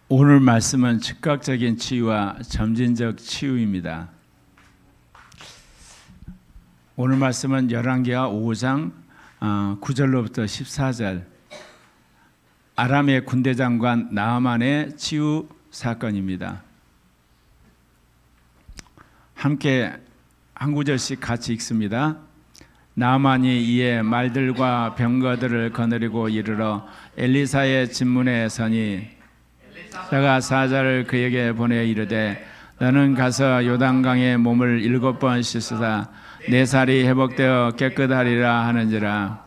오늘 말씀은 즉각적인 치유와 점진적 치유입니다. 오늘 말씀은 열왕기하 5장 9절로부터 14절 아람의 군대 장관 나아만의 치유 사건입니다. 함께 한 구절씩 같이 읽습니다. 나아만이 이에 말들과 병거들을 거느리고 이르러 엘리사의 집문에 서니 자가 사자를 그에게 보내 이르되 너는 가서 요단강에 몸을 7번 씻으사 내 살이 회복되어 깨끗하리라 하는지라.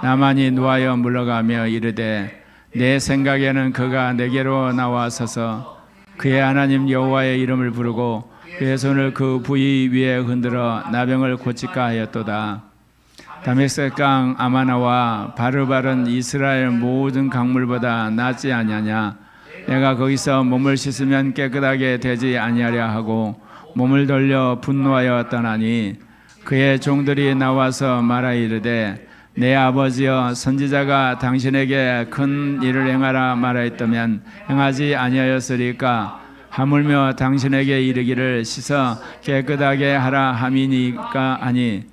나만이 누하여 물러가며 이르되 내 생각에는 그가 내게로 나와서서 그의 하나님 여호와의 이름을 부르고 그의 손을 그 부위 위에 흔들어 나병을 고칠까 하였도다. 다메섹강 아마나와 바르바른 이스라엘 모든 강물보다 낫지 아니하냐. 내가 거기서 몸을 씻으면 깨끗하게 되지 아니하랴 하고 몸을 돌려 분노하여 떠나니 그의 종들이 나와서 말하이르되 내 아버지여 선지자가 당신에게 큰 일을 행하라 말하였다면 행하지 아니하였으리까. 하물며 당신에게 이르기를 씻어 깨끗하게 하라 함이니까 하니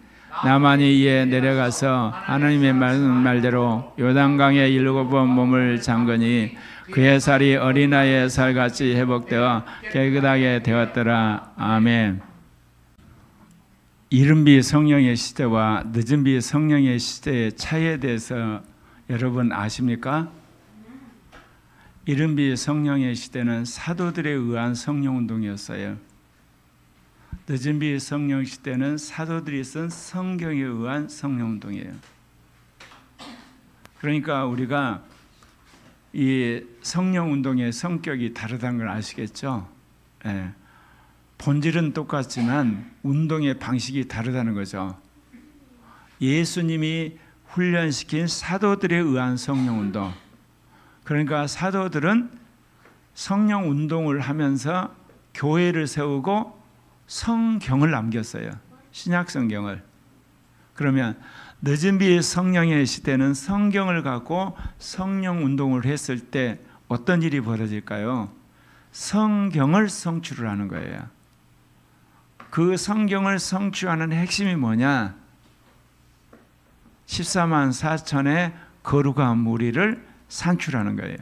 나만이 이에 내려가서 하나님의 말대로 요단강에 7번 몸을 잠그니 그의 살이 어린아이의 살같이 회복되어 깨끗하게 되었더라. 아멘. 이른비 성령의 시대와 늦은비 성령의 시대의 차이에 대해서 여러분 아십니까? 이른비 성령의 시대는 사도들에 의한 성령운동이었어요. 늦은비 성령 시대는 사도들이 쓴 성경에 의한 성령운동이에요. 그러니까 우리가 이 성령운동의 성격이 다르다는 걸 아시겠죠? 예. 본질은 똑같지만 운동의 방식이 다르다는 거죠. 예수님이 훈련시킨 사도들에 의한 성령운동. 그러니까 사도들은 성령운동을 하면서 교회를 세우고 성경을 남겼어요. 신약성경을. 그러면 늦은비 성령의 시대는 성경을 갖고 성령운동을 했을 때 어떤 일이 벌어질까요? 성경을 성취를 하는 거예요. 그 성경을 성취하는 핵심이 뭐냐? 14만 4천의 거룩한 무리를 산출하는 거예요.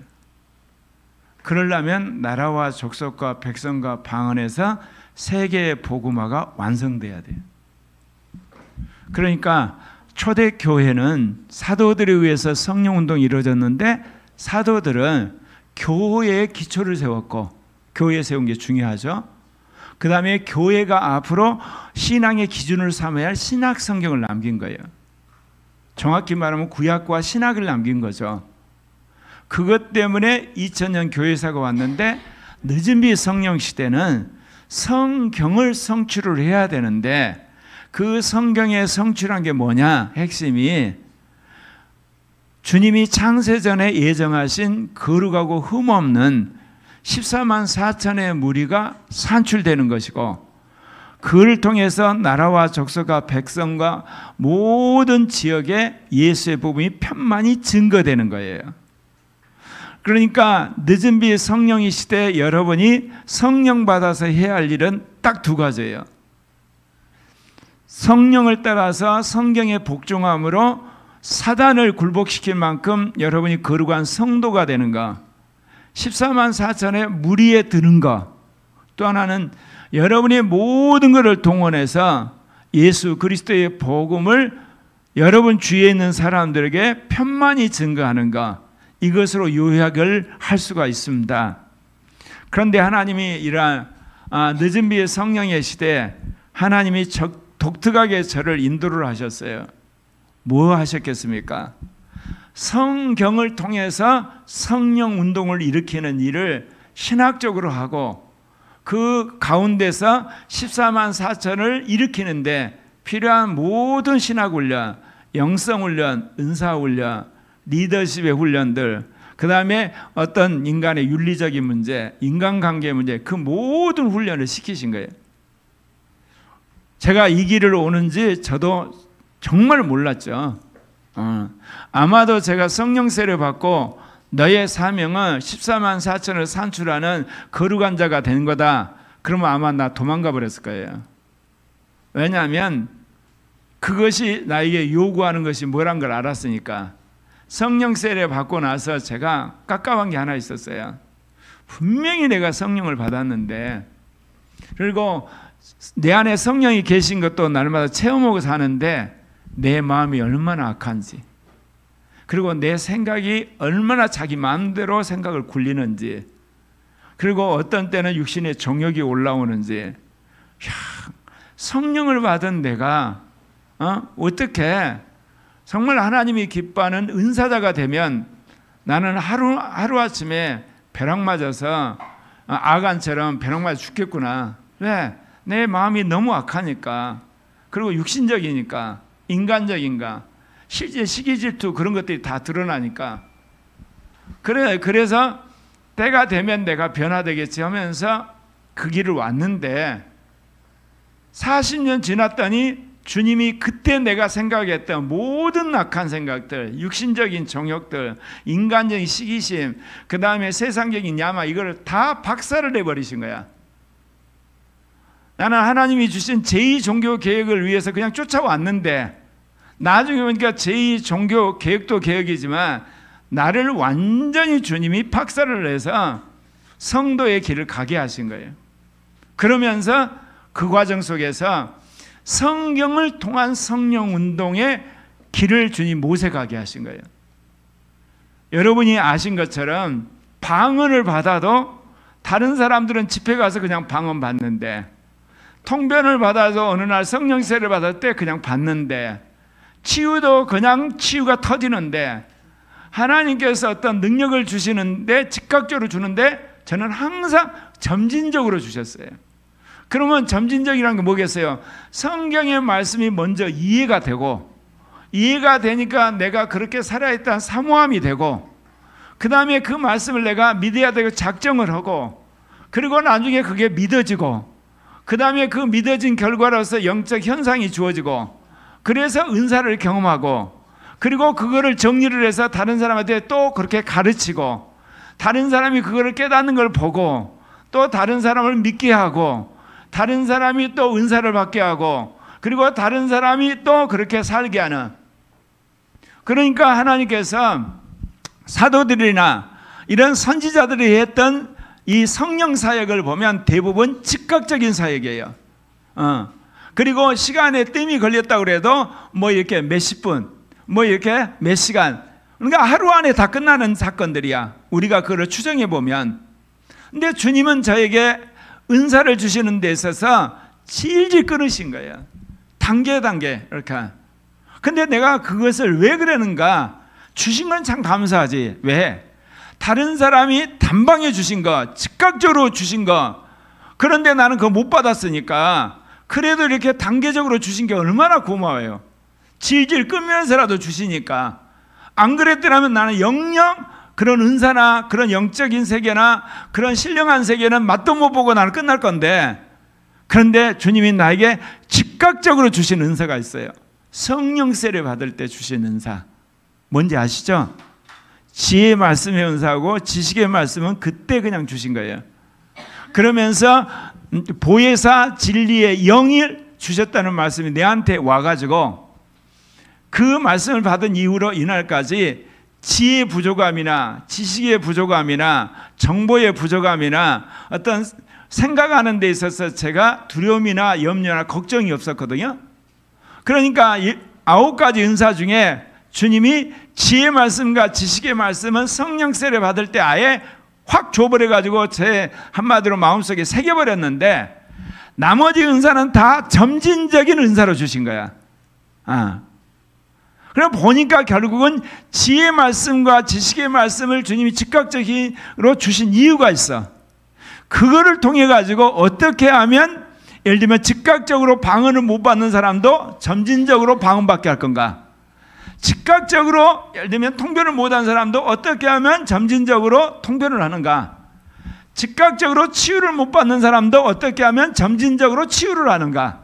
그러려면 나라와 족속과 백성과 방언에서 세계의 복음화가 완성돼야 돼요. 그러니까 초대교회는 사도들에 의해서 성령운동이 이루어졌는데 사도들은 교회의 기초를 세웠고 교회 세운 게 중요하죠. 그 다음에 교회가 앞으로 신앙의 기준을 삼아야 할 신학 성경을 남긴 거예요. 정확히 말하면 구약과 신학을 남긴 거죠. 그것 때문에 2000년 교회사가 왔는데 늦은비 성령 시대는 성경을 성취를 해야 되는데 그 성경의 성취란 게 뭐냐? 핵심이 주님이 창세전에 예정하신 거룩하고 흠없는 14만 4천의 무리가 산출되는 것이고 그를 통해서 나라와 족속과 백성과 모든 지역에 예수의 복음이 편만히 증거되는 거예요. 그러니까 늦은비 성령의 시대에 여러분이 성령 받아서 해야 할 일은 딱 두 가지예요. 성령을 따라서 성경에 복종함으로 사단을 굴복시킬 만큼 여러분이 거룩한 성도가 되는 것, 14만 4천의 무리에 드는 것, 또 하나는 여러분의 모든 것을 동원해서 예수 그리스도의 복음을 여러분 주위에 있는 사람들에게 편만히 증거하는 것, 이것으로 요약을 할 수가 있습니다. 그런데 하나님이 이러한 늦은비의 성령의 시대에 하나님이 독특하게 저를 인도를 하셨어요. 뭐 하셨겠습니까? 성경을 통해서 성령 운동을 일으키는 일을 신학적으로 하고 그 가운데서 14만 4천을 일으키는데 필요한 모든 신학훈련, 영성훈련, 은사훈련, 리더십의 훈련들, 그 다음에 어떤 인간의 윤리적인 문제, 인간관계 문제, 그 모든 훈련을 시키신 거예요. 제가 이 길을 오는지 저도 정말 몰랐죠. 아마도 제가 성령세를 받고 너의 사명은 14만 4천을 산출하는 거룩한 자가 된 거다. 그러면 아마 나 도망가 버렸을 거예요. 왜냐하면 그것이 나에게 요구하는 것이 뭐란 걸 알았으니까. 성령 세례 받고 나서 제가 깝깝한 게 하나 있었어요. 분명히 내가 성령을 받았는데, 그리고 내 안에 성령이 계신 것도 날마다 체험하고 사는데 내 마음이 얼마나 악한지, 그리고 내 생각이 얼마나 자기 마음대로 생각을 굴리는지, 그리고 어떤 때는 육신의 정욕이 올라오는지. 성령을 받은 내가 어떻게 정말 하나님이 기뻐하는 은사자가 되면 나는 하루아침에 벼락 맞아서 아간처럼 벼락 맞아 죽겠구나. 왜? 내 마음이 너무 악하니까, 그리고 육신적이니까, 인간적인가, 실제 시기 질투 그런 것들이 다 드러나니까. 그래서 때가 되면 내가 변화되겠지 하면서 그 길을 왔는데 40년 지났더니 주님이 그때 내가 생각했던 모든 악한 생각들, 육신적인 정욕들, 인간적인 시기심, 그 다음에 세상적인 야마, 이걸 다 박살을 내버리신 거야. 나는 하나님이 주신 제2종교 계획을 위해서 그냥 쫓아왔는데, 나중에 보니까 제2종교 계획도 계획이지만 나를 완전히 주님이 박살을 내서 성도의 길을 가게 하신 거예요. 그러면서 그 과정 속에서 성경을 통한 성령 운동의 길을 주님 모색하게 하신 거예요. 여러분이 아신 것처럼 방언을 받아도 다른 사람들은 집회 가서 그냥 방언 받는데, 통변을 받아서 어느 날 성령 세례를 받을 때 그냥 받는데, 치유도 그냥 치유가 터지는데, 하나님께서 어떤 능력을 주시는데 즉각적으로 주는데 저는 항상 점진적으로 주셨어요. 그러면 점진적이라는 게 뭐겠어요? 성경의 말씀이 먼저 이해가 되고, 이해가 되니까 내가 그렇게 살아야 했다는 사모함이 되고, 그 다음에 그 말씀을 내가 믿어야 되고 작정을 하고, 그리고 나중에 그게 믿어지고, 그 다음에 그 믿어진 결과로서 영적 현상이 주어지고, 그래서 은사를 경험하고, 그리고 그거를 정리를 해서 다른 사람한테 또 그렇게 가르치고, 다른 사람이 그거를 깨닫는 걸 보고 또 다른 사람을 믿게 하고, 다른 사람이 또 은사를 받게 하고, 그리고 다른 사람이 또 그렇게 살게 하는. 그러니까 하나님께서 사도들이나 이런 선지자들이 했던 이 성령 사역을 보면 대부분 즉각적인 사역이에요. 그리고 시간에 뜸이 걸렸다고 그래도 뭐 이렇게 몇십 분, 뭐 이렇게 몇 시간, 그러니까 하루 안에 다 끝나는 사건들이야, 우리가 그걸 추정해 보면. 근데 주님은 저에게 은사를 주시는 데 있어서 질질 끊으신 거예요. 단계 이렇게. 근데 내가 그것을 왜 그러는가? 주신 건 참 감사하지. 왜? 다른 사람이 단방에 주신 거, 즉각적으로 주신 거, 그런데 나는 그거 못 받았으니까 그래도 이렇게 단계적으로 주신 게 얼마나 고마워요. 질질 끌면서라도 주시니까. 안 그랬더라면 나는 영영 그런 은사나 그런 영적인 세계나 그런 신령한 세계는 맛도 못 보고 나는 끝날 건데, 그런데 주님이 나에게 즉각적으로 주신 은사가 있어요. 성령 세례 받을 때 주신 은사 뭔지 아시죠? 지혜의 말씀의 은사하고 지식의 말씀은 그때 그냥 주신 거예요. 그러면서 보혜사 진리의 영을 주셨다는 말씀이 내한테 와가지고, 그 말씀을 받은 이후로 이날까지 지혜의 부족함이나 지식의 부족함이나 정보의 부족함이나 어떤 생각하는 데 있어서 제가 두려움이나 염려나 걱정이 없었거든요. 그러니까 9가지 은사 중에 주님이 지혜의 말씀과 지식의 말씀은 성령 세례 받을 때 아예 확 줘버려가지고 제 한마디로 마음속에 새겨버렸는데, 나머지 은사는 다 점진적인 은사로 주신 거야. 그럼 보니까 결국은 지혜의 말씀과 지식의 말씀을 주님이 즉각적으로 주신 이유가 있어. 그거를 통해 가지고 어떻게 하면, 예를 들면 즉각적으로 방언을 못 받는 사람도 점진적으로 방언받게 할 건가? 즉각적으로 예를 들면 통변을 못한 사람도 어떻게 하면 점진적으로 통변을 하는가? 즉각적으로 치유를 못 받는 사람도 어떻게 하면 점진적으로 치유를 하는가?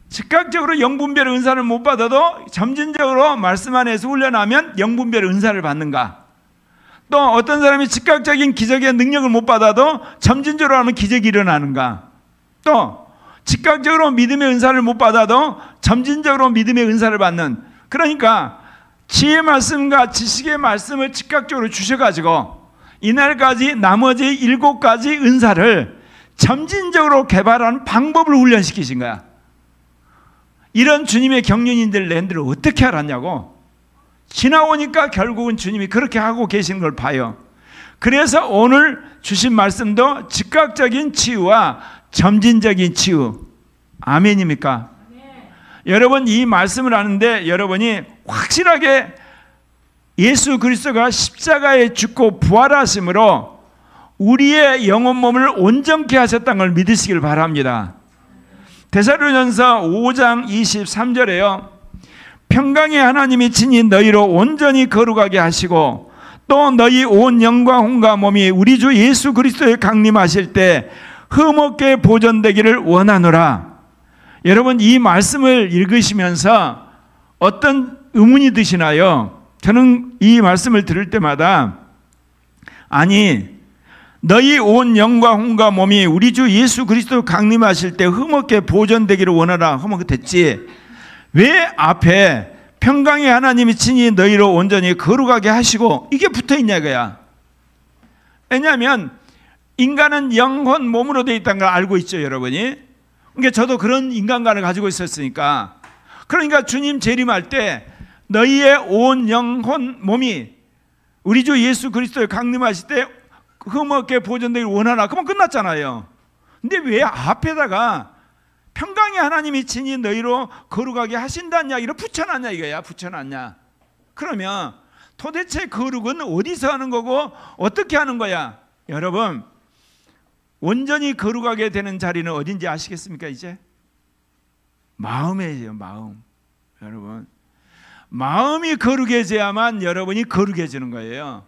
즉각적으로 영분별 은사를 못 받아도 점진적으로 말씀 안에서 훈련하면 영분별 은사를 받는가? 또 어떤 사람이 즉각적인 기적의 능력을 못 받아도 점진적으로 하면 기적이 일어나는가? 또 즉각적으로 믿음의 은사를 못 받아도 점진적으로 믿음의 은사를 받는, 그러니까 지혜의 말씀과 지식의 말씀을 즉각적으로 주셔가지고 이날까지 나머지 7가지 은사를 점진적으로 개발하는 방법을 훈련시키신 거야. 이런 주님의 경륜인들 랜드를 어떻게 알았냐고. 지나오니까 결국은 주님이 그렇게 하고 계신 걸 봐요. 그래서 오늘 주신 말씀도 즉각적인 치유와 점진적인 치유. 아멘입니까? 네. 여러분, 이 말씀을 하는데 여러분이 확실하게 예수 그리스도가 십자가에 죽고 부활하심으로 우리의 영혼 몸을 온전케 하셨다는 걸 믿으시길 바랍니다. 데살로니가전서 5장 23절에요. 평강의 하나님이 친히 너희로 온전히 거룩하게 하시고 또 너희 온 영과 혼과 몸이 우리 주 예수 그리스도에 강림하실 때 흠없게 보존되기를 원하노라. 여러분, 이 말씀을 읽으시면서 어떤 의문이 드시나요? 저는 이 말씀을 들을 때마다 아니, 너희 온 영과 혼과 몸이 우리 주 예수 그리스도 강림하실 때 흠없게 보존되기를 원하라 하면 됐지, 왜 앞에 평강의 하나님이 친히 너희로 온전히 거룩하게 하시고 이게 붙어있냐 이거야. 왜냐하면 인간은 영혼 몸으로 되어 있다는 걸 알고 있죠, 여러분이. 그러니까 저도 그런 인간관을 가지고 있었으니까. 그러니까 주님 재림할 때 너희의 온 영혼 몸이 우리 주 예수 그리스도에 강림하실 때 흠없게 보존되기를 원하라, 그러면 끝났잖아요. 근데 왜 앞에다가 평강의 하나님이 친히 너희로 거룩하게 하신다는 이야기를 붙여놨냐 이거야. 붙여놨냐. 그러면 도대체 거룩은 어디서 하는 거고 어떻게 하는 거야? 여러분, 온전히 거룩하게 되는 자리는 어딘지 아시겠습니까? 이제 마음이에요. 마음. 여러분, 마음이 거룩해져야만 여러분이 거룩해지는 거예요.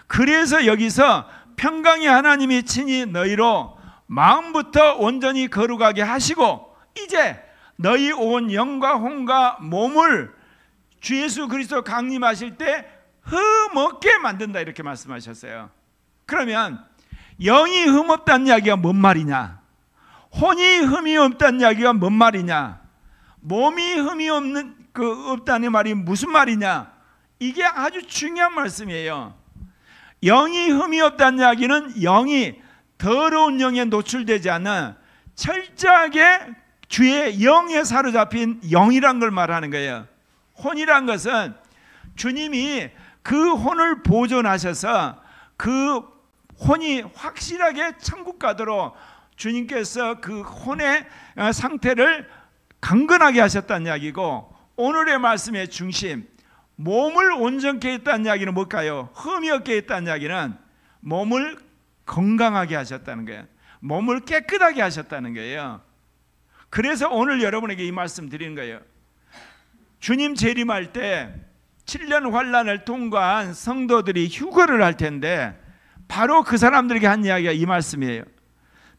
그래서 여기서 평강의 하나님이 친히 너희로 마음부터 온전히 거룩하게 하시고 이제 너희 온 영과 혼과 몸을 주 예수 그리스도 강림하실 때 흠없게 만든다, 이렇게 말씀하셨어요. 그러면 영이 흠없다는 이야기가 뭔 말이냐? 혼이 흠이 없다는 이야기가 뭔 말이냐? 몸이 흠이 없다는 말이 무슨 말이냐? 이게 아주 중요한 말씀이에요. 영이 흠이 없다는 이야기는 영이 더러운 영에 노출되지 않는 철저하게 주의 영에 사로잡힌 영이란 걸 말하는 거예요. 혼이란 것은 주님이 그 혼을 보존하셔서 그 혼이 확실하게 천국 가도록 주님께서 그 혼의 상태를 강건하게 하셨다는 이야기고, 오늘의 말씀의 중심, 몸을 온전케 했다는 이야기는 뭘까요? 흠이 없게 했다는 이야기는 몸을 건강하게 하셨다는 거예요. 몸을 깨끗하게 하셨다는 거예요. 그래서 오늘 여러분에게 이 말씀 드리는 거예요. 주님 재림할 때 7년 환란을 통과한 성도들이 휴거를 할 텐데 바로 그 사람들에게 한 이야기가 이 말씀이에요.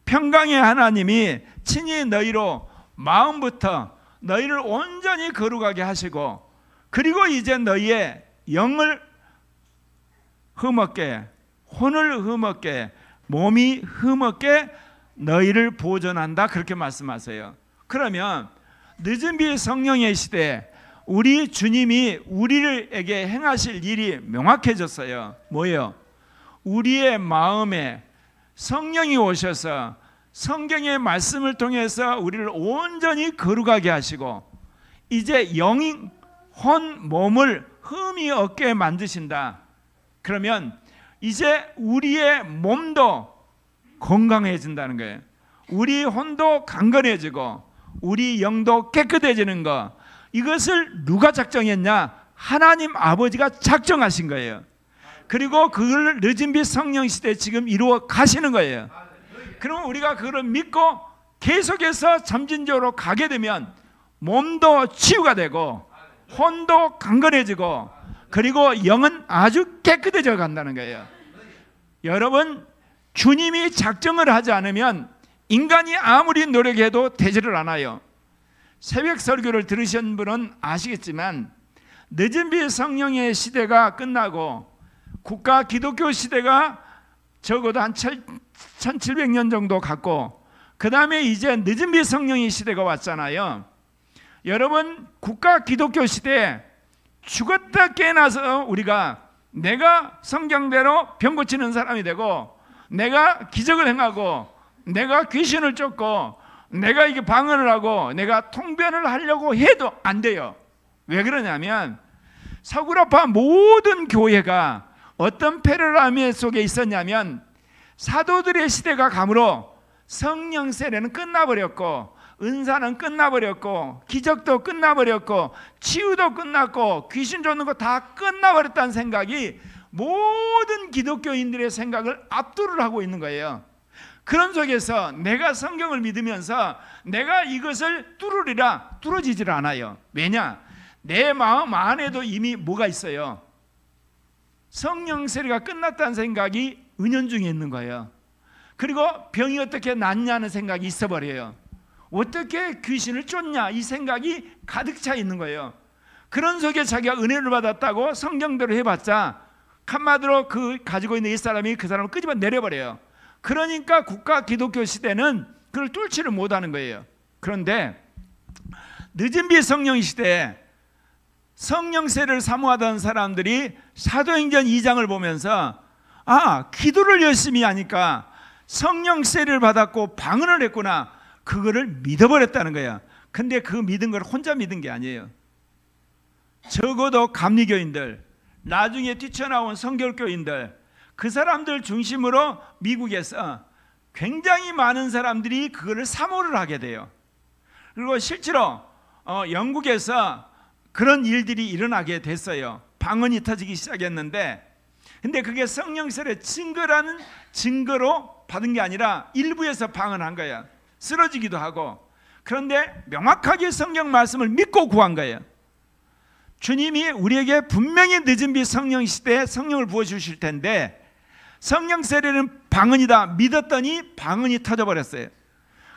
평강의 하나님이 친히 너희로 마음부터 너희를 온전히 거룩하게 하시고, 그리고 이제 너희의 영을 흠없게, 혼을 흠없게, 몸이 흠없게 너희를 보존한다, 그렇게 말씀하세요. 그러면 늦은 비 성령의 시대에 우리 주님이 우리에게 행하실 일이 명확해졌어요. 뭐예요? 우리의 마음에 성령이 오셔서 성경의 말씀을 통해서 우리를 온전히 거룩하게 하시고 이제 영, 혼, 몸을 흠이 없게 만드신다. 그러면 이제 우리의 몸도 건강해진다는 거예요. 우리 혼도 강건해지고 우리 영도 깨끗해지는 것, 이것을 누가 작정했냐? 하나님 아버지가 작정하신 거예요. 그리고 그걸 늦은 빛 성령 시대에 지금 이루어 가시는 거예요. 그러면 우리가 그걸 믿고 계속해서 점진적으로 가게 되면 몸도 치유가 되고 혼도 강건해지고 그리고 영은 아주 깨끗해져 간다는 거예요. 여러분, 주님이 작정을 하지 않으면 인간이 아무리 노력해도 되지를 않아요. 새벽 설교를 들으신 분은 아시겠지만 늦은 비 성령의 시대가 끝나고 국가 기독교 시대가 적어도 한 1700년 정도 갔고, 그 다음에 이제 늦은 빛 성령의 시대가 왔잖아요. 여러분, 국가 기독교 시대에 죽었다 깨어나서 우리가 내가 성경대로 병 고치는 사람이 되고, 내가 기적을 행하고, 내가 귀신을 쫓고, 내가 이게 방언을 하고, 내가 통변을 하려고 해도 안 돼요. 왜 그러냐면 서구라파 모든 교회가 어떤 패러다임 속에 있었냐면, 사도들의 시대가 감으로 성령 세례는 끝나버렸고, 은사는 끝나버렸고, 기적도 끝나버렸고, 치유도 끝났고, 귀신 쫓는 거 다 끝나버렸다는 생각이 모든 기독교인들의 생각을 압도를 하고 있는 거예요. 그런 속에서 내가 성경을 믿으면서 내가 이것을 뚫으리라, 뚫어지질 않아요. 왜냐? 내 마음 안에도 이미 뭐가 있어요? 성령 세례가 끝났다는 생각이 은연중에 있는 거예요. 그리고 병이 어떻게 낫냐는 생각이 있어버려요. 어떻게 귀신을 쫓냐, 이 생각이 가득 차 있는 거예요. 그런 속에 자기가 은혜를 받았다고 성경대로 해봤자 한마디로 그 가지고 있는 이 사람이 그 사람을 끄집어 내려버려요. 그러니까 국가 기독교 시대는 그걸 뚫지를 못하는 거예요. 그런데 늦은 빛 성령 시대에 성령 세례를 사모하던 사람들이 사도행전 2장을 보면서, 아, 기도를 열심히 하니까 성령 세례를 받았고 방언을 했구나, 그거를 믿어버렸다는 거야. 근데 그 믿은 걸 혼자 믿은 게 아니에요. 적어도 감리교인들, 나중에 뛰쳐나온 성결교인들, 그 사람들 중심으로 미국에서 굉장히 많은 사람들이 그거를 사모를 하게 돼요. 그리고 실제로 영국에서 그런 일들이 일어나게 됐어요. 방언이 터지기 시작했는데, 근데 그게 성령 세례 증거라는 증거로 받은 게 아니라 일부에서 방언한 거야. 쓰러지기도 하고. 그런데 명확하게 성경 말씀을 믿고 구한 거예요. 주님이 우리에게 분명히 늦은 빛 성령 시대에 성령을 부어주실 텐데, 성령 세례는 방언이다 믿었더니 방언이 터져버렸어요.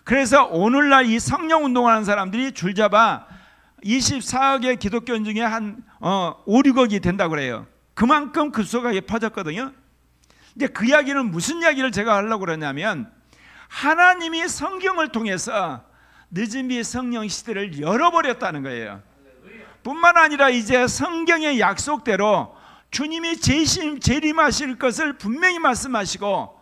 그래서 오늘날 이 성령 운동하는 사람들이 줄잡아 24억의 기독교인 중에 한 5, 6억이 된다고 그래요. 그만큼 급속하게 퍼졌거든요. 이제 그 이야기는 무슨 이야기를 제가 하려고 그러냐면, 하나님이 성경을 통해서 늦은 빛 성령 시대를 열어버렸다는 거예요. 뿐만 아니라 이제 성경의 약속대로 주님이 재림하실 것을 분명히 말씀하시고,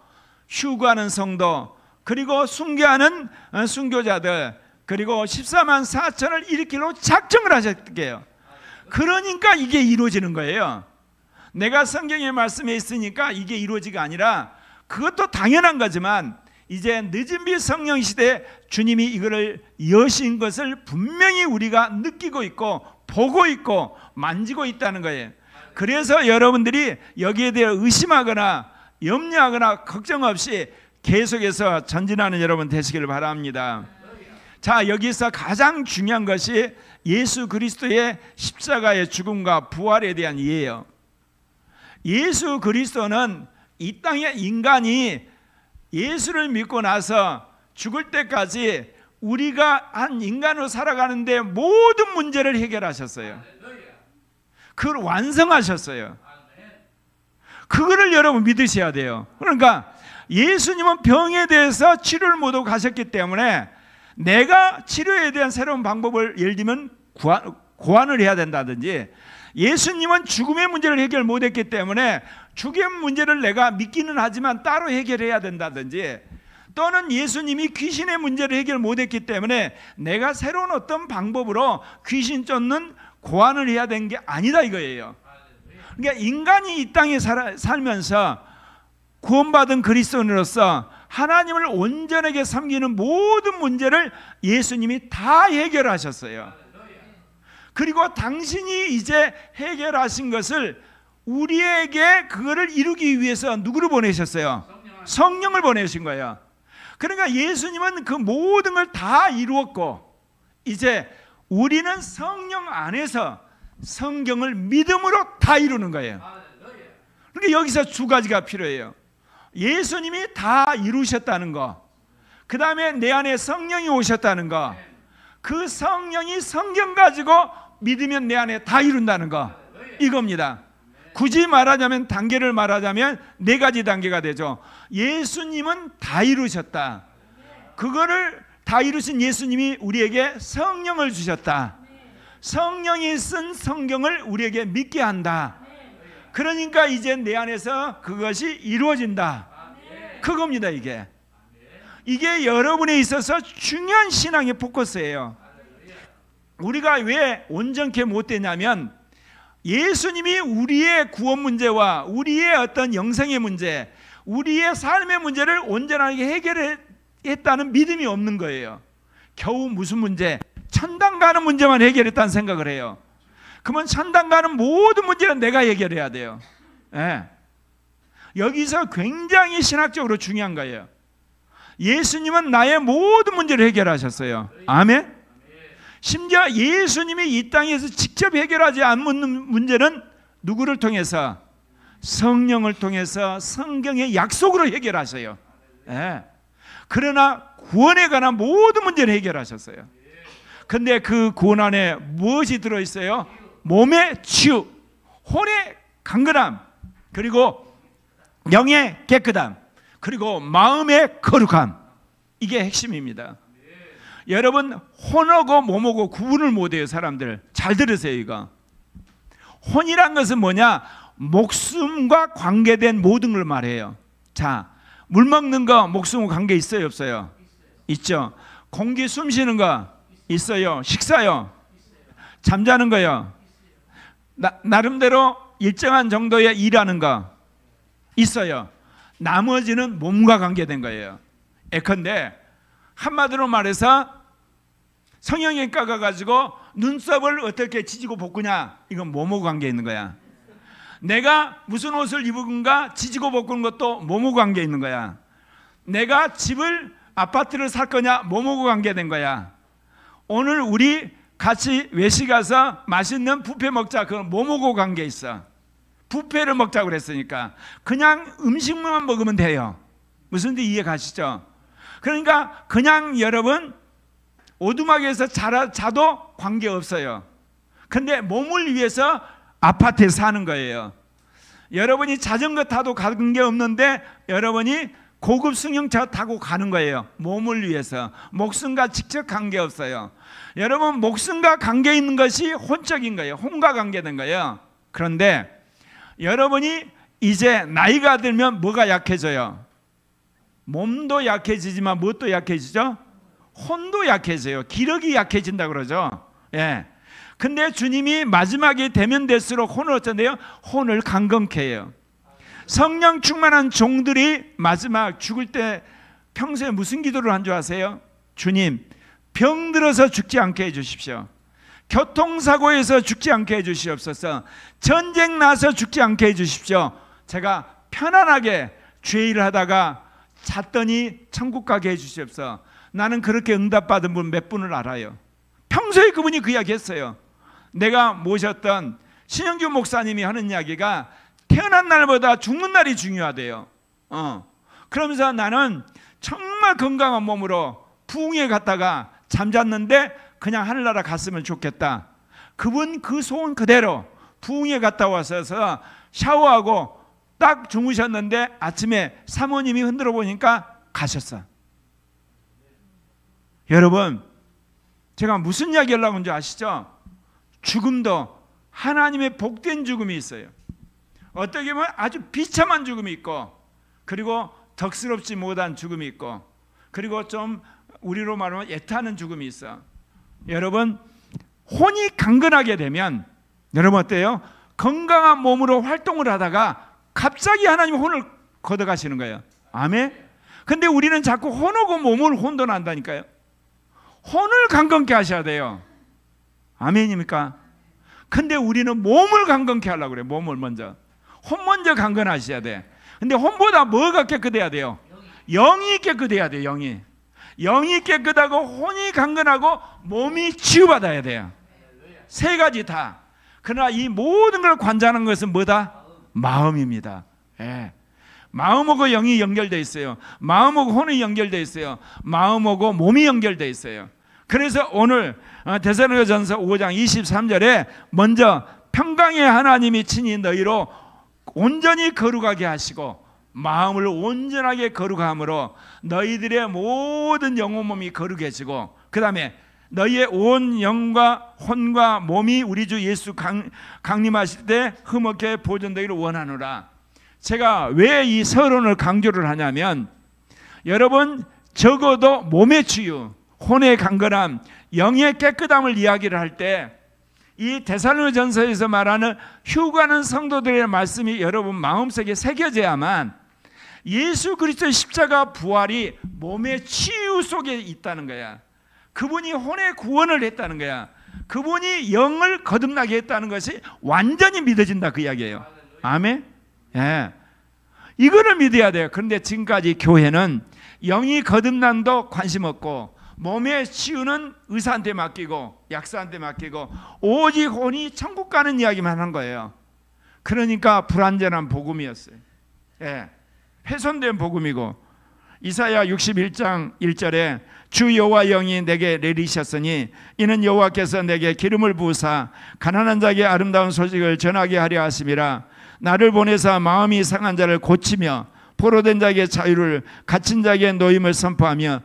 휴거하는 성도, 그리고 순교하는 순교자들, 그리고 14만 4천을 일으키려 작정을 하셨게요. 그러니까 이게 이루어지는 거예요. 내가 성경의 말씀에 있으니까 이게 이루어지가 아니라, 그것도 당연한 거지만 이제 늦은 빛 성령 시대에 주님이 이거를 여신 것을 분명히 우리가 느끼고 있고 보고 있고 만지고 있다는 거예요. 그래서 여러분들이 여기에 대해 의심하거나 염려하거나 걱정 없이 계속해서 전진하는 여러분 되시기를 바랍니다. 자, 여기서 가장 중요한 것이 예수 그리스도의 십자가의 죽음과 부활에 대한 이해예요. 예수 그리스도는 이 땅의 인간이 예수를 믿고 나서 죽을 때까지 우리가 한 인간으로 살아가는데 모든 문제를 해결하셨어요. 그걸 완성하셨어요. 그거를 여러분 믿으셔야 돼요. 그러니까 예수님은 병에 대해서 치료를 못하고 가셨기 때문에 내가 치료에 대한 새로운 방법을, 예를 들면 고안을 해야 된다든지, 예수님은 죽음의 문제를 해결 못했기 때문에 죽음의 문제를 내가 믿기는 하지만 따로 해결해야 된다든지, 또는 예수님이 귀신의 문제를 해결 못했기 때문에 내가 새로운 어떤 방법으로 귀신 쫓는 고안을 해야 되는 게 아니다 이거예요. 그러니까 인간이 이 땅에 살면서 구원받은 그리스도인으로서 하나님을 온전하게 섬기는 모든 문제를 예수님이 다 해결하셨어요. 그리고 당신이 이제 해결하신 것을 우리에게 그거를 이루기 위해서 누구를 보내셨어요? 성령을 보내신 거예요. 그러니까 예수님은 그 모든 걸 다 이루었고, 이제 우리는 성령 안에서 성경을 믿음으로 다 이루는 거예요. 그러니까 여기서 두 가지가 필요해요. 예수님이 다 이루셨다는 거, 그 다음에 내 안에 성령이 오셨다는 거, 그 성령이 성경 가지고 믿으면 내 안에 다 이룬다는 거, 이겁니다. 굳이 말하자면 단계를 말하자면 네 가지 단계가 되죠. 예수님은 다 이루셨다. 그거를 다 이루신 예수님이 우리에게 성령을 주셨다. 성령이 쓴 성경을 우리에게 믿게 한다. 그러니까 이제 내 안에서 그것이 이루어진다. 그겁니다. 이게 여러분에 있어서 중요한 신앙의 포커스예요. 우리가 왜 온전케 못 되냐면 예수님이 우리의 구원 문제와 우리의 어떤 영생의 문제, 우리의 삶의 문제를 온전하게 해결했다는 믿음이 없는 거예요. 겨우 무슨 문제? 천당 가는 문제만 해결했다는 생각을 해요. 그러면 천당 가는 모든 문제는 내가 해결해야 돼요. 네. 여기서 굉장히 신학적으로 중요한 거예요. 예수님은 나의 모든 문제를 해결하셨어요. 아멘. 심지어 예수님이 이 땅에서 직접 해결하지 않는 문제는 누구를 통해서? 성령을 통해서 성경의 약속으로 해결하셔요. 네. 그러나 구원에 관한 모든 문제를 해결하셨어요. 근데 그 구원 안에 무엇이 들어있어요? 몸의 치유, 혼의 강건함, 그리고 영의 깨끗함, 그리고 마음의 거룩함. 이게 핵심입니다. 여러분, 혼하고 몸하고 구분을 못해요. 사람들 잘 들으세요. 이거 혼이란 것은 뭐냐? 목숨과 관계된 모든 걸 말해요. 자, 물 먹는 거 목숨과 관계 있어요 없어요? 있죠. 공기 숨 쉬는 거 있어요. 식사요. 잠자는 거요. 나름대로 일정한 정도의 일하는 거 있어요. 나머지는 몸과 관계된 거예요. 예컨대 한마디로 말해서 성형외과 가가지고 눈썹을 어떻게 지지고 볶으냐, 이건 몸하고 관계 있는 거야. 내가 무슨 옷을 입은가 지지고 볶는 것도 몸하고 관계 있는 거야. 내가 집을 아파트를 살 거냐 몸하고 관계된 거야. 오늘 우리 같이 외식 가서 맛있는 뷔페 먹자, 그건 몸하고 관계 있어. 뷔페를 먹자고 그랬으니까 그냥 음식만 먹으면 돼요. 무슨 뜻 이해 가시죠? 그러니까 그냥 여러분 오두막에서 자도 관계없어요. 근데 몸을 위해서 아파트에 사는 거예요. 여러분이 자전거 타도 관계없는데 여러분이 고급 승용차 타고 가는 거예요. 몸을 위해서. 목숨과 직접 관계없어요. 여러분, 목숨과 관계 있는 것이 혼적인 거예요. 혼과 관계된 거예요. 그런데 여러분이 이제 나이가 들면 뭐가 약해져요? 몸도 약해지지만 무엇도 약해지죠? 혼도 약해져요. 기력이 약해진다 그러죠. 예. 근데 주님이 마지막에 되면 될수록 혼을 어쩐대요? 혼을 강건케 해요. 성령 충만한 종들이 마지막 죽을 때 평소에 무슨 기도를 한 줄 아세요? 주님, 병들어서 죽지 않게 해주십시오. 교통사고에서 죽지 않게 해주시옵소서. 전쟁 나서 죽지 않게 해주십시오. 제가 편안하게 죄일을 하다가 잤더니 천국 가게 해주시옵소서. 나는 그렇게 응답받은 분 몇 분을 알아요. 평소에 그분이 그 이야기 했어요. 내가 모셨던 신영규 목사님이 하는 이야기가 태어난 날보다 죽는 날이 중요하대요. 그러면서 나는 정말 건강한 몸으로 부흥회 갔다가 잠잤는데 그냥 하늘나라 갔으면 좋겠다. 그분 그 소원 그대로 부흥회 갔다 와서 샤워하고 딱 주무셨는데 아침에 사모님이 흔들어 보니까 가셨어. 여러분, 제가 무슨 이야기 하려고 하는지 아시죠? 죽음도 하나님의 복된 죽음이 있어요. 어떻게 보면 아주 비참한 죽음이 있고, 그리고 덕스럽지 못한 죽음이 있고, 그리고 좀 우리로 말하면 애타는 죽음이 있어. 여러분, 혼이 강건하게 되면 여러분 어때요? 건강한 몸으로 활동을 하다가 갑자기 하나님 혼을 걷어가시는 거예요. 아멘. 근데 우리는 자꾸 혼하고 몸을 혼돈한다니까요. 혼을 강건케 하셔야 돼요. 아멘입니까? 근데 우리는 몸을 강건케 하려고 그래요. 몸을 먼저. 혼 먼저 강건하셔야 돼. 근데 혼보다 뭐가 깨끗해야 돼요? 영이 깨끗해야 돼요. 영이 깨끗하고 혼이 강건하고 몸이 치유받아야 돼요. 세 가지 다. 그러나 이 모든 걸 관장하는 것은 뭐다? 마음입니다. 예. 마음하고 영이 연결되어 있어요. 마음하고 혼이 연결되어 있어요. 마음하고 몸이 연결되어 있어요. 그래서 오늘 데살로니가전서 5장 23절에 먼저 평강의 하나님이 친히 너희로 온전히 거룩하게 하시고 마음을 온전하게 거룩함으로 너희들의 모든 영혼 몸이 거룩해지고, 그 다음에 너희의 온 영과 혼과 몸이 우리 주 예수 강림하실 때 흠없게 보존되기를 원하노라. 제가 왜 이 서론을 강조를 하냐면, 여러분 적어도 몸의 치유, 혼의 강건함, 영의 깨끗함을 이야기를 할 때 이 데살로니가전서에서 말하는 휴가는 성도들의 말씀이 여러분 마음속에 새겨져야만 예수 그리스도의 십자가 부활이 몸의 치유 속에 있다는 거야. 그분이 혼의 구원을 했다는 거야. 그분이 영을 거듭나게 했다는 것이 완전히 믿어진다, 그 이야기예요. 아멘. 예. 이거를 믿어야 돼요. 그런데 지금까지 교회는 영이 거듭난도 관심 없고 몸의 치유는 의사한테 맡기고 약사한테 맡기고 오직 혼이 천국 가는 이야기만 한 거예요. 그러니까 불완전한 복음이었어요. 예. 훼손된 복음이고, 이사야 61장 1절에 주 여호와 영이 내게 내리셨으니 이는 여호와께서 내게 기름을 부으사 가난한 자에게 아름다운 소식을 전하게 하려 하심이라. 나를 보내사 마음이 상한 자를 고치며 포로된 자에게 자유를, 갇힌 자에게 노임을 선포하며.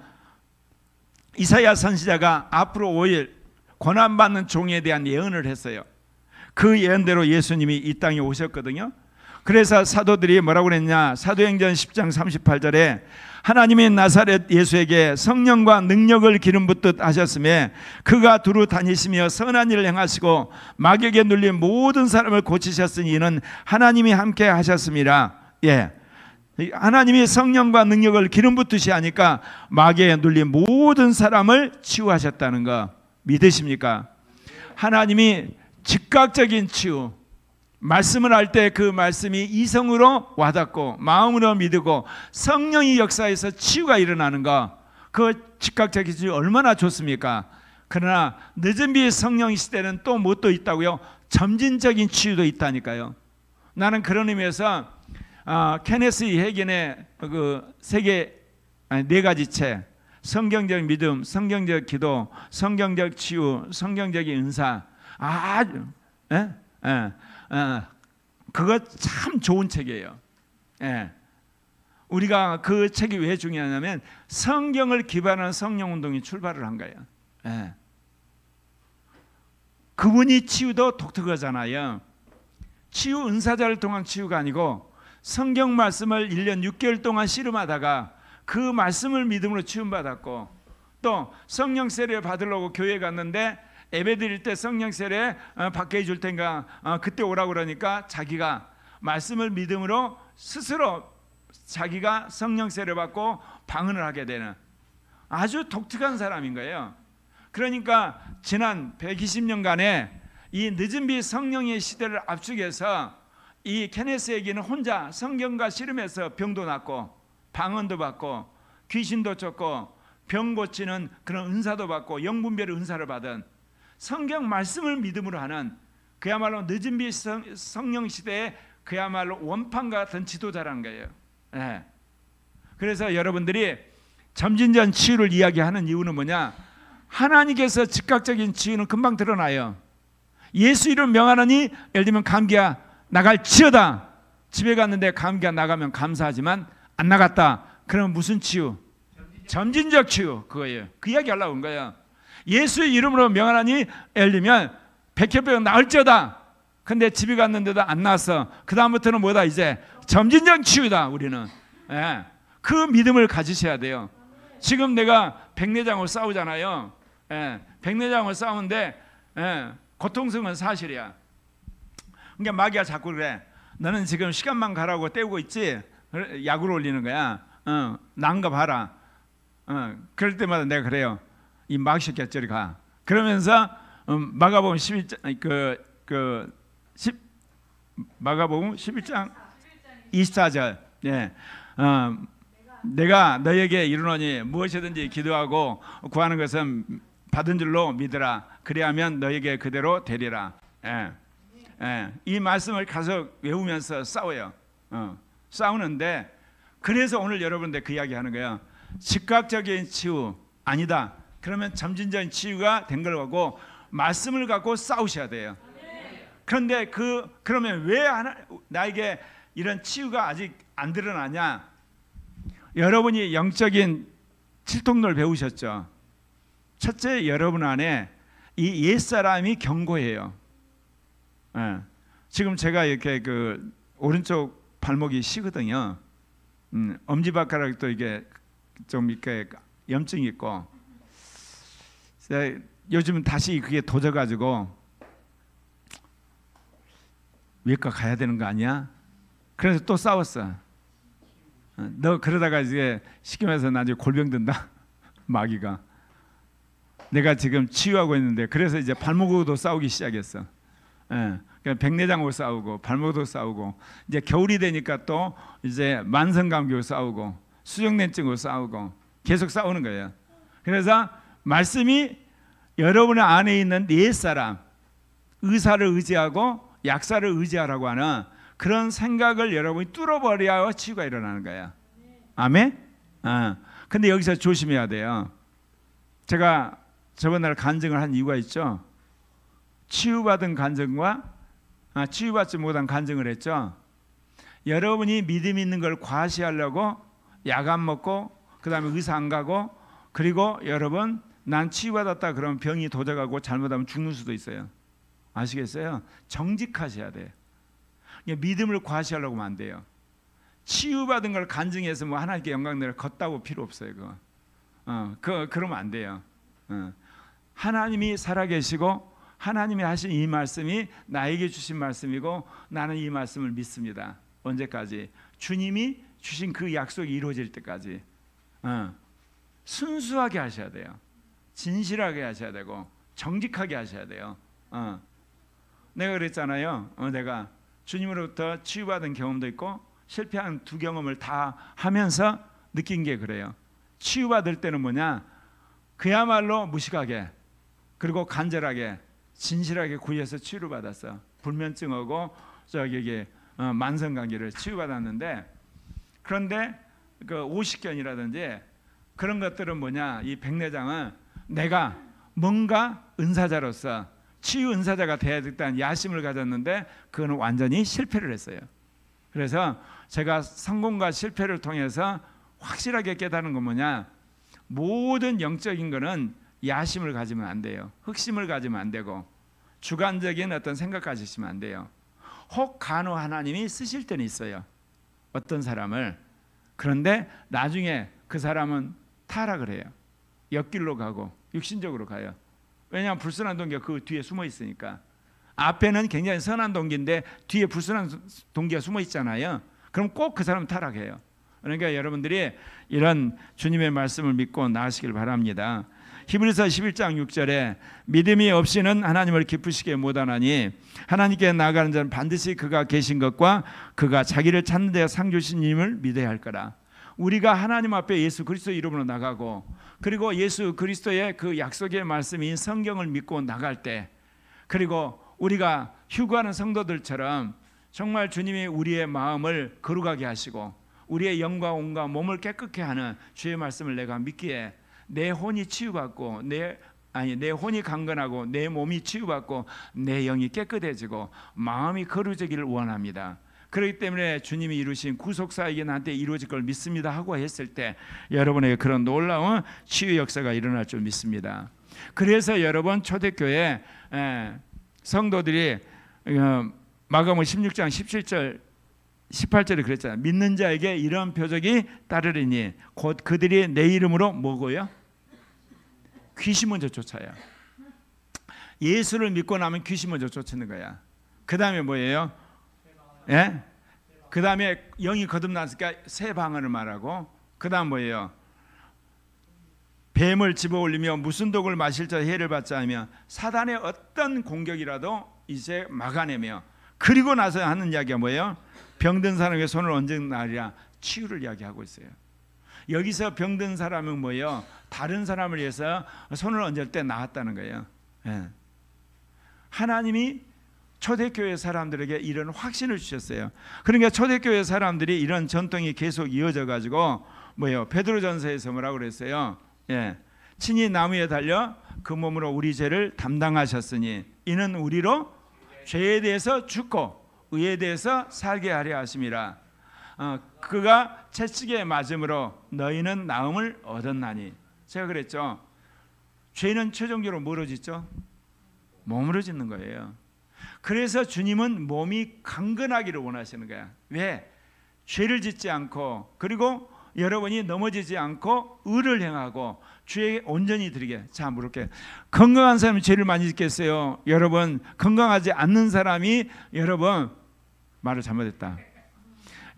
이사야 선지자가 앞으로 5일 고난받는 종에 대한 예언을 했어요. 그 예언대로 예수님이 이 땅에 오셨거든요. 그래서 사도들이 뭐라고 그랬냐, 사도행전 10장 38절에 하나님이 나사렛 예수에게 성령과 능력을 기름 붓듯 하셨으며 그가 두루 다니시며 선한 일을 행하시고 마귀에게 눌린 모든 사람을 고치셨으니 이는 하나님이 함께 하셨습니다. 예. 하나님이 성령과 능력을 기름 붓듯이 하니까 마귀에 눌린 모든 사람을 치유하셨다는 거 믿으십니까? 하나님이 즉각적인 치유, 말씀을 할 때 그 말씀이 이성으로 와닿고 마음으로 믿고 성령이 역사해서 치유가 일어나는 거, 그 즉각적인 치유 얼마나 좋습니까? 그러나 늦은 비 성령 시대는 또 뭣도 있다고요? 점진적인 치유도 있다니까요. 나는 그런 의미에서 케네스 해겐의 그 네 가지 책, 성경적 믿음, 성경적 기도, 성경적 치유, 성경적인 은사, 아주 그거 참 좋은 책이에요. 예. 우리가 그 책이 왜 중요하냐면 성경을 기반한 성령운동이 출발을 한 거예요. 예. 그분이 치유도 독특하잖아요. 치유 은사자를 통한 치유가 아니고 성경 말씀을 1년 6개월 동안 씨름하다가 그 말씀을 믿음으로 치유받았고, 또 성령 세례를 받으려고 교회에 갔는데 예배 드릴 때 성령 세례 받게 해줄 테니까 그때 오라고 그러니까 자기가 말씀을 믿음으로 스스로 자기가 성령 세례 받고 방언을 하게 되는 아주 독특한 사람인 거예요. 그러니까 지난 120년간의 이 늦은 비 성령의 시대를 압축해서 이 케네스에게는 혼자 성경과 씨름해서 병도 낫고 방언도 받고 귀신도 쫓고 병 고치는 그런 은사도 받고 영분별의 은사를 받은 성경 말씀을 믿음으로 하는 그야말로 늦은 비 성령 시대에 그야말로 원판과 같은 지도자라는 거예요. 네. 그래서 여러분들이 점진전 치유를 이야기하는 이유는 뭐냐? 하나님께서 즉각적인 치유는 금방 드러나요. 예수 이름 명하노니 예를 들면 감기야 나갈지어다. 집에 갔는데 감기가 나가면 감사하지만 안 나갔다. 그러면 무슨 치유? 점진적 치유, 그거예요. 그 이야기 하려고 온 거예요. 예수의 이름으로 명하노니 예를 들면 백혈병 나을지어다. 근데 집에 갔는데도 안 나왔어. 그 다음부터는 뭐다? 이제 점진적 치유다. 우리는 그 믿음을 가지셔야 돼요. 지금 내가 백내장으로 싸우잖아요. 백내장으로 싸우는데 고통스러운 사실이야. 그러니까 마귀가 자꾸 그래. 너는 지금 시간만 가라고 때우고 있지. 약을 올리는 거야. 나은 거 봐라. 그럴 때마다 내가 그래요. 이 마귀새끼야 저리 가. 그러면서 마가복음 11장 마가복음 11장 24절. 예. 내가 너에게 이르노니 무엇이든지 기도하고 구하는 것은 받은 줄로 믿으라. 그리하면 너에게 그대로 되리라. 예. 예. 이 말씀을 가서 외우면서 싸워요. 싸우는데 그래서 오늘 여러분들 그 이야기 하는 거예요. 즉각적인 치유 아니다. 그러면 점진적인 치유가 된 걸 갖고 말씀을 갖고 싸우셔야 돼요. 그런데 그러면 왜 나에게 이런 치유가 아직 안 드러나냐? 여러분이 영적인 칠통로를 배우셨죠? 첫째, 여러분 안에 이 옛사람이 견고해요. 예. 지금 제가 이렇게 그 오른쪽 발목이 시거든요. 엄지발가락도 이게 좀 이렇게 염증이 있고, 요즘은 다시 그게 도져가지고 외과 가야 되는 거 아니야? 그래서 또 싸웠어. 너 그러다가 이제 시키면서 나중에 골병 든다. 마귀가. 내가 지금 치유하고 있는데, 그래서 이제 발목으로도 싸우기 시작했어. 예. 백내장으로 싸우고 발목으로 싸우고, 이제 겨울이 되니까 또 이제 만성감기로 싸우고 수족냉증으로 싸우고 계속 싸우는 거예요. 그래서 말씀이 여러분의 안에 있는 옛사람, 의사를 의지하고 약사를 의지하라고 하는 그런 생각을 여러분이 뚫어버려야 치유가 일어나는 거예요. 아멘? 근데 여기서 조심해야 돼요. 제가 저번 날 간증을 한 이유가 있죠. 치유받은 간증과 치유받지 못한 간증을 했죠. 여러분이 믿음 있는 걸 과시하려고 약 안 먹고 그 다음에 의사 안 가고, 그리고 여러분 난 치유받았다 그러면 병이 도져가고 잘못하면 죽는 수도 있어요. 아시겠어요? 정직하셔야 돼요. 믿음을 과시하려고 하면 안 돼요. 치유받은 걸 간증해서 뭐 하나님께 영광 내려 걷다고 필요 없어요. 그러면 안 돼요. 하나님이 살아계시고 하나님이 하신 이 말씀이 나에게 주신 말씀이고 나는 이 말씀을 믿습니다. 언제까지? 주님이 주신 그 약속이 이루어질 때까지. 순수하게 하셔야 돼요. 진실하게 하셔야 되고 정직하게 하셔야 돼요. 내가 그랬잖아요. 내가 주님으로부터 치유받은 경험도 있고 실패한 두 경험을 다 하면서 느낀 게 그래요. 치유받을 때는 뭐냐? 그야말로 무식하게 그리고 간절하게 진실하게 구해서 치유를 받았어. 불면증하고 만성감기를 치유받았는데, 그런데 그 오십견이라든지 그런 것들은 뭐냐? 이 백내장은 내가 뭔가 은사자로서 치유 은사자가 돼야 되겠다는 야심을 가졌는데 그거는 완전히 실패를 했어요. 그래서 제가 성공과 실패를 통해서 확실하게 깨달은 건 뭐냐? 모든 영적인 거는 야심을 가지면 안 돼요. 흑심을 가지면 안 되고 주관적인 어떤 생각 가지시면 안 돼요. 혹 간혹 하나님이 쓰실 때는 있어요. 어떤 사람을. 그런데 나중에 그 사람은 타락을 해요. 옆길로 가고 육신적으로 가요. 왜냐하면 불순한 동기가 그 뒤에 숨어 있으니까. 앞에는 굉장히 선한 동기인데 뒤에 불순한 동기가 숨어 있잖아요. 그럼 꼭 그 사람은 타락해요. 그러니까 여러분들이 이런 주님의 말씀을 믿고 나아가시길 바랍니다. 히브리서 11장 6절에 믿음이 없이는 하나님을 기쁘시게 못하나니 하나님께 나아가는 자는 반드시 그가 계신 것과 그가 자기를 찾는 데 상 주신 님을 믿어야 할 거라. 우리가 하나님 앞에 예수 그리스도 이름으로 나가고, 그리고 예수 그리스도의 그 약속의 말씀인 성경을 믿고 나갈 때, 그리고 우리가 휴거하는 성도들처럼 정말 주님이 우리의 마음을 거룩하게 하시고 우리의 영과 온과 몸을 깨끗게 하는 주의 말씀을 내가 믿기에 내 혼이 치유받고 내 혼이 강건하고 내 몸이 치유받고 내 영이 깨끗해지고 마음이 거룩해지기를 원합니다. 그렇기 때문에 주님이 이루신 구속사에게 나한테 이루어질 걸 믿습니다 하고 했을 때 여러분에게 그런 놀라운 치유 역사가 일어날 줄 믿습니다. 그래서 여러분 초대교회 성도들이 마가복음 16장 17절 18절에 그랬잖아요. 믿는 자에게 이런 표적이 따르리니 곧 그들이 내 이름으로 뭐고요? 귀신 먼저 쫓아요. 예수를 믿고 나면 귀신 먼저 쫓는 거야. 그 다음에 뭐예요? 예? 그 다음에 영이 거듭났으니까 새 방언을 말하고, 그 다음 뭐예요? 뱀을 집어올리며 무슨 독을 마실 자 해를 받지 않으며 사단의 어떤 공격이라도 이제 막아내며, 그리고 나서 하는 이야기가 뭐예요? 병든 사람에게 손을 얹은 날이라 치유를 이야기하고 있어요. 여기서 병든 사람은 뭐예요? 다른 사람을 위해서 손을 얹을 때 나았다는 거예요. 예. 하나님이 초대교회 사람들에게 이런 확신을 주셨어요. 그러니까 초대교회 사람들이 이런 전통이 계속 이어져 가지고 뭐예요? 베드로전서에서 뭐라고 그랬어요? 예. 친히 나무에 달려 그 몸으로 우리 죄를 담당하셨으니 이는 우리로 죄에 대해서 죽고 의에 대해서 살게 하려 하심이라. 그가 채찍에 맞음으로 너희는 나음을 얻었나니. 제가 그랬죠. 죄는 최종적으로 뭐로 짓죠? 몸으로 짓는 거예요. 그래서 주님은 몸이 강건하기를 원하시는 거야. 왜? 죄를 짓지 않고, 그리고 여러분이 넘어지지 않고 의를 행하고 주에게 온전히 드리게. 자, 물을게. 건강한 사람이 죄를 많이 짓겠어요? 여러분, 건강하지 않는 사람이, 여러분, 말을 잘못했다.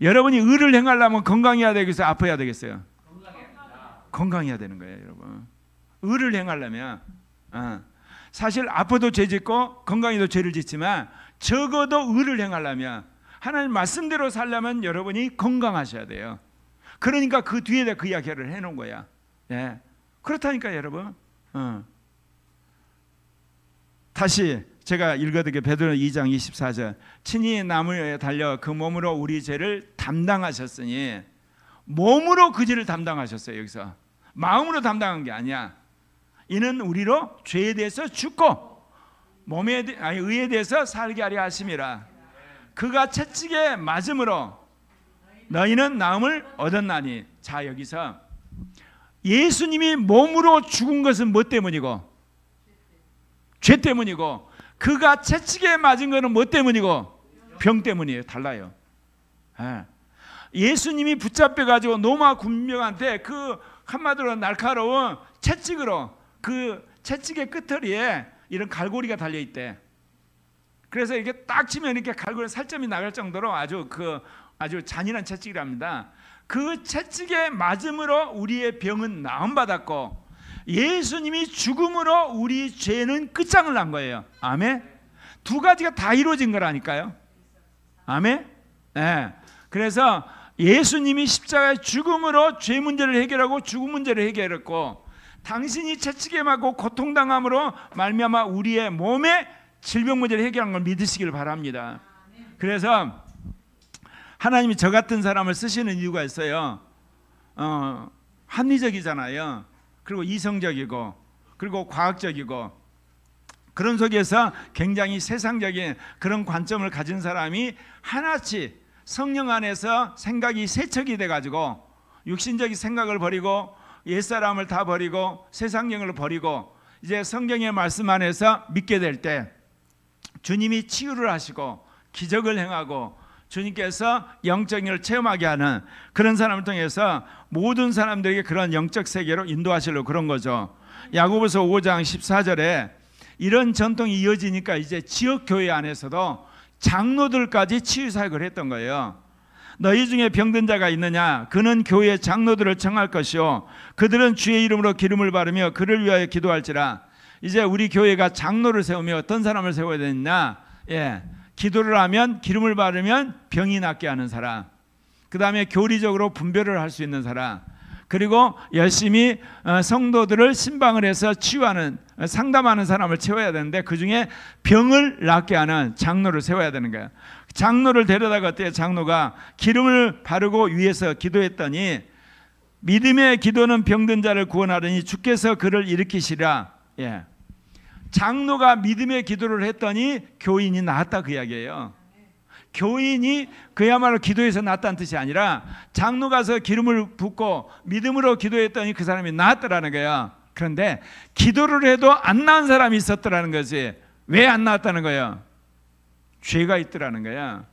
여러분이 의를 행하려면 건강해야 되겠어요? 아파야 되겠어요? 건강해야 되는 거예요, 여러분. 의를 행하려면. 사실 아파도 죄 짓고 건강해도 죄를 짓지만 적어도 의를 행하려면, 하나님 말씀대로 살려면 여러분이 건강하셔야 돼요. 그러니까 그 뒤에다 그 이야기를 해놓은 거야. 예. 그렇다니까 여러분. 다시 제가 읽어드릴게요. 베드로 2장 24절. 친히 나무에 달려 그 몸으로 우리 죄를 담당하셨으니. 몸으로 그 죄를 담당하셨어요. 여기서 마음으로 담당한 게 아니야. 이는 우리로 죄에 대해서 죽고 의에 대해서 살게 하려 하심이라. 그가 채찍에 맞음으로 너희는 나음을 얻었나니. 자, 여기서 예수님이 몸으로 죽은 것은 뭐 때문이고? 죄 때문이고, 그가 채찍에 맞은 것은 뭐 때문이고? 병 때문이에요. 달라요. 예수님이 붙잡혀 가지고 로마 군병한테 그 한마디로 날카로운 채찍으로, 그 채찍의 끝털이에 이런 갈고리가 달려 있대. 그래서 이렇게 딱 치면 이렇게 갈고리 살점이 나갈 정도로 아주 잔인한 채찍이랍니다. 그 채찍에 맞음으로 우리의 병은 나음 받았고, 예수님이 죽음으로 우리 죄는 끝장을 난 거예요. 아멘. 두 가지가 다 이루어진 거라니까요. 아멘. 네. 그래서 예수님이 십자가의 죽음으로 죄 문제를 해결하고 죽음 문제를 해결했고, 당신이 채찍에 맞고 고통당함으로 말미암아 우리의 몸의 질병 문제를 해결한 걸 믿으시길 바랍니다. 그래서 하나님이 저 같은 사람을 쓰시는 이유가 있어요. 합리적이잖아요. 그리고 이성적이고, 그리고 과학적이고, 그런 속에서 굉장히 세상적인 그런 관점을 가진 사람이 하나씩 성령 안에서 생각이 세척이 돼가지고 육신적인 생각을 버리고 옛사람을 다 버리고 세상령을 버리고 이제 성경의 말씀 안에서 믿게 될 때 주님이 치유를 하시고 기적을 행하고 주님께서 영적인 걸 체험하게 하는 그런 사람을 통해서 모든 사람들에게 그런 영적 세계로 인도하시려고 그런 거죠. 야고보서 5장 14절에 이런 전통이 이어지니까 이제 지역교회 안에서도 장로들까지 치유사역을 했던 거예요. 너희 중에 병든 자가 있느냐? 그는 교회의 장로들을 청할 것이요 그들은 주의 이름으로 기름을 바르며 그를 위하여 기도할지라. 이제 우리 교회가 장로를 세우며 어떤 사람을 세워야 되느냐? 기도를 하면, 기름을 바르면 병이 낫게 하는 사람, 그 다음에 교리적으로 분별을 할 수 있는 사람, 그리고 열심히 성도들을 신방을 해서 치유하는, 상담하는 사람을 채워야 되는데 그 중에 병을 낫게 하는 장로를 세워야 되는 거예요. 장로를 데려다가 어때요? 장로가 기름을 바르고 위에서 기도했더니 믿음의 기도는 병든 자를 구원하더니 주께서 그를 일으키시라. 장로가 믿음의 기도를 했더니 교인이 나았다, 그 이야기예요. 교인이 그야말로 기도해서 낫다는 뜻이 아니라 장로 가서 기름을 붓고 믿음으로 기도했더니 그 사람이 나았더라는 거예요. 그런데 기도를 해도 안 나은 사람이 있었더라는 거지. 왜 안 나았다는 거예요? 죄가 있더라는 거야.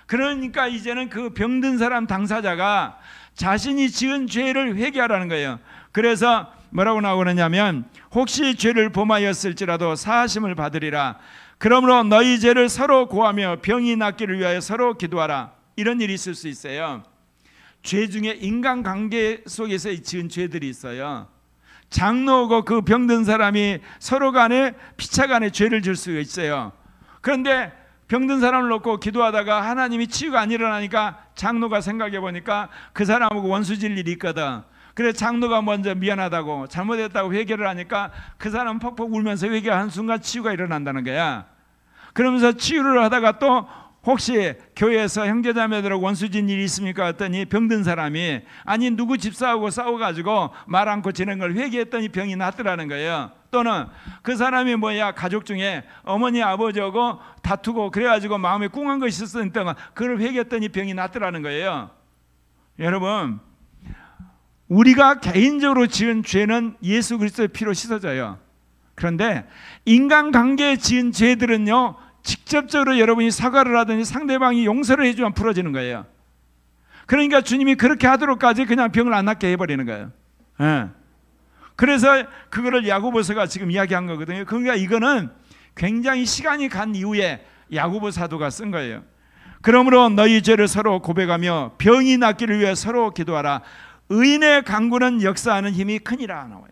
그러니까 이제는 그 병든 사람 당사자가 자신이 지은 죄를 회개하라는 거예요. 그래서 뭐라고 나오느냐면 혹시 죄를 범하였을지라도 사하심을 받으리라. 그러므로 너희 죄를 서로 고하며 병이 낫기를 위하여 서로 기도하라. 이런 일이 있을 수 있어요. 죄 중에 인간관계 속에서 지은 죄들이 있어요. 장로고 그 병든 사람이 서로 간에 피차 간에 죄를 질 수가 있어요. 그런데 병든 사람을 놓고 기도하다가 하나님이 치유가 안 일어나니까 장로가 생각해 보니까 그 사람하고 원수질 일이 있거든. 그래 장로가 먼저 미안하다고 잘못했다고 회개를 하니까 그 사람 퍽퍽 울면서 회개한 순간 치유가 일어난다는 거야. 그러면서 치유를 하다가 또 혹시 교회에서 형제자매들하고 원수진 일이 있습니까? 했더니 병든 사람이 아니 누구 집사하고 싸워가지고 말 않고 지낸 걸 회개했더니 병이 낫더라는 거예요. 또는 그 사람이 가족 중에 어머니 아버지하고 다투고 그래가지고 마음에 꿍한 것이 있었으니까 그걸 회개했더니 병이 낫더라는 거예요. 여러분, 우리가 개인적으로 지은 죄는 예수 그리스도의 피로 씻어져요. 그런데 인간관계에 지은 죄들은요, 직접적으로 여러분이 사과를 하든지 상대방이 용서를 해주면 풀어지는 거예요. 그러니까 주님이 그렇게 하도록까지 그냥 병을 안 낫게 해버리는 거예요. 예. 그래서 그거를 야고보서가 지금 이야기한 거거든요. 그러니까 이거는 굉장히 시간이 간 이후에 야고보 사도가 쓴 거예요. 그러므로 너희 죄를 서로 고백하며 병이 낫기를 위해 서로 기도하라. 의인의 간구는 역사하는 힘이 크니라 나와요.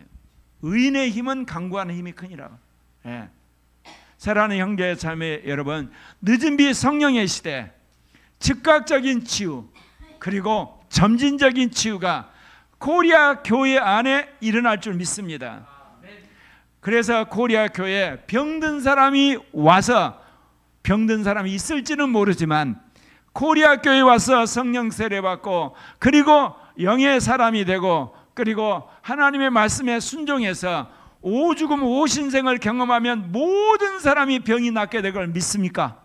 의인의 힘은 간구하는 힘이 크니라. 예. 사랑하는 형제 자매 여러분, 늦은 비 성령의 시대, 즉각적인 치유 그리고 점진적인 치유가 코리아 교회 안에 일어날 줄 믿습니다. 그래서 코리아 교회에 병든 사람이 와서, 병든 사람이 있을지는 모르지만 코리아 교회에 와서 성령 세례 받고 그리고 영의 사람이 되고 그리고 하나님의 말씀에 순종해서 오죽음 오신생을 경험하면 모든 사람이 병이 낫게 될 걸 믿습니까?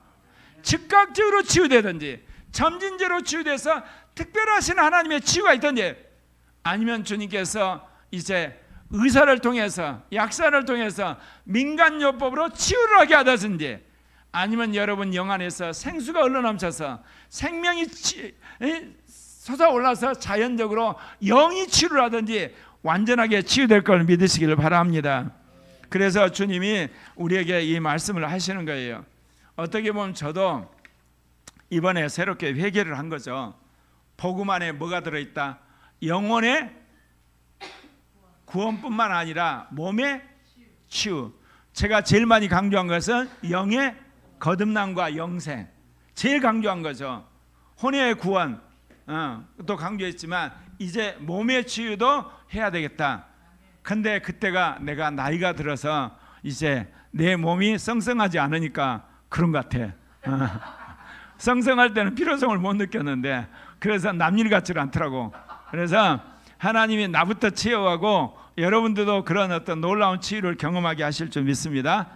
즉각적으로 치유되든지 점진적으로 치유돼서 특별하신 하나님의 치유가 있든지, 아니면 주님께서 이제 의사를 통해서 약사를 통해서 민간요법으로 치유를 하게 하든지, 아니면 여러분 영 안에서 생수가 흘러넘쳐서 생명이 솟아올라서 자연적으로 영이 치유를 하든지 완전하게 치유될 걸 믿으시기를 바랍니다. 그래서 주님이 우리에게 이 말씀을 하시는 거예요. 어떻게 보면 저도 이번에 새롭게 회개를 한 거죠. 복음 안에 뭐가 들어있다? 영혼의 구원뿐만 아니라 몸의 치유. 제가 제일 많이 강조한 것은 영의 거듭남과 영생, 제일 강조한 거죠. 혼의 구원 또 강조했지만 이제 몸의 치유도 해야 되겠다. 근데 그때가 내가 나이가 들어서 이제 내 몸이 성성하지 않으니까 그런 것 같아. 성성할 때는 필요성을 못 느꼈는데 그래서 남일 같지는 않더라고. 그래서 하나님이 나부터 치유하고 여러분들도 그런 어떤 놀라운 치유를 경험하게 하실 줄 믿습니다.